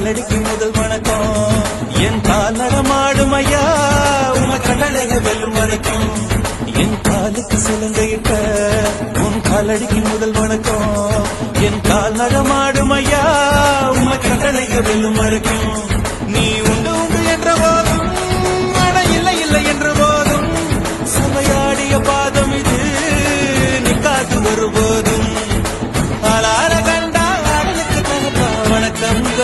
காலடிக்கு முதல் வணக்கம் என் கால் நடமாடும் ஐயா உம கட்டளைக வெல்லும் வரைக்கும் என் காலுக்கு சிலங்கையிட்ட உன் காலடிக்கு முதல் வணக்கம் என் கால் நடமாடும் ஐயா உம கட்டளைக வெல்லும் வரைக்கும் நீ உண்டு உண்டு என்ற போதும் ஆனா இல்லை இல்லை என்ற போதும் சமையாடிய பாதம் இது நீ காத்து வரும்போதும் ஆளார கண்டா ஆடலுக்கு தகப்பா வணக்கங்க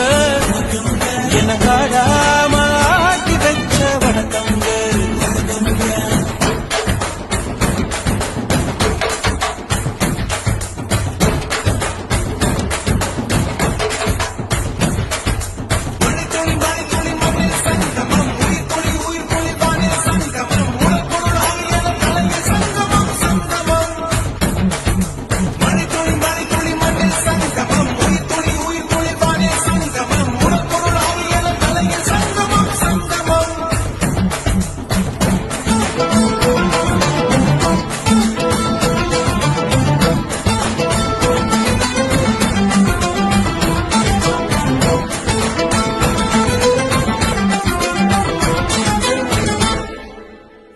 என்ன காடாம ஆட்டி வச்ச வணக்கங்க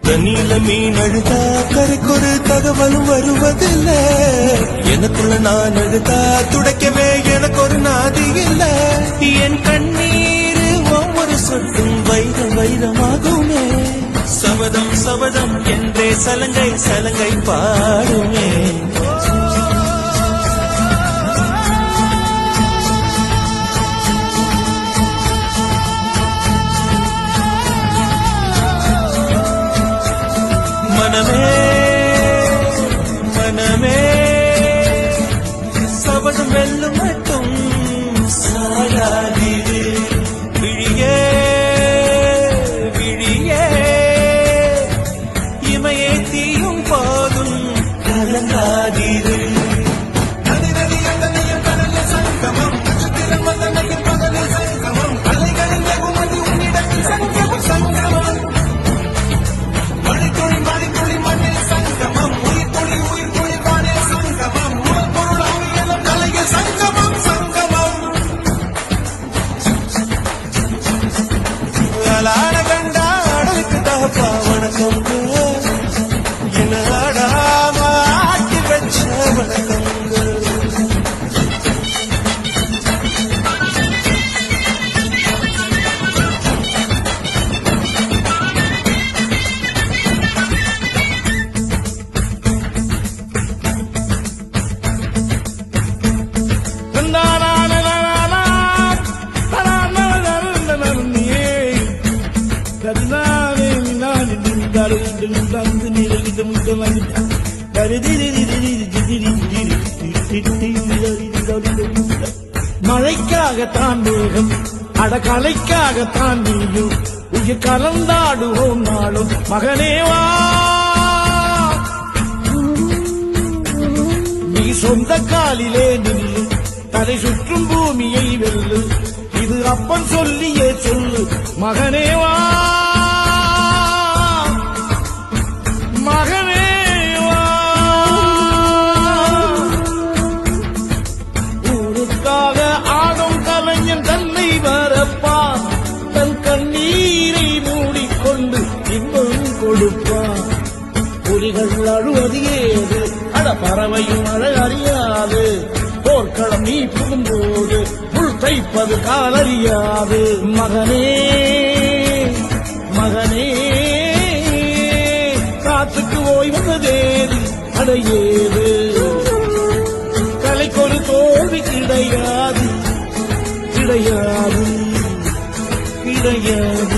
தண்ணியில மீன் அழுதா கரைக்கொரு தகவலும் வருவதில்லை எனக்குள்ள நான் அழுதா துடைக்கவே எனக்கு ஒரு நாதி இல்லை என் கண்ணீர் ஒவ்வொரு சொட்டும் வைரம் வைரமாகுமே சபதம் சபதம் என்றே சலங்கை சலங்கை பாடுமே மனமே மனமே சபதம் வெல்லும் மட்டும் சாயாதீரு விழியே விழியே இமையே தீயும் போதும் கலங்காதீரு ஆளான கண்டா ஆடலுக்கு தகப்பா வணக்கம் என்ன ஆடாம ஆட்டி வச்ச வணக்கம் மழைக்காகத்தான் மேகம் அடகலைக்காகத்தான் நீயும் உயிர் கலந்தாடுவோம் நாளும் மகனேவா நீ சொந்த காலிலே நில்லு தலை சுற்றும் பூமியை வெல்லு இது அப்பன் சொல்லியே சொல்லு மகனேவா மகனேவா ஊருக்காக ஆடும் கலைஞன் தன்னை வரப்பான் தன் கண்ணீரை மூடிக்கொண்டு இன்பம் கொடுப்பான் புலிகள் அழுவது ஏது அட பறவையும் அழ அறியாது போர்க்களம் நீ புகும்போது புல் தைப்பது காலறியாது மகனே மகனே காத்துக்கு ஓய்வதேது அடையேது கலைக்கொரு தோல்வி கிடையாது கிடையாது கிடையாது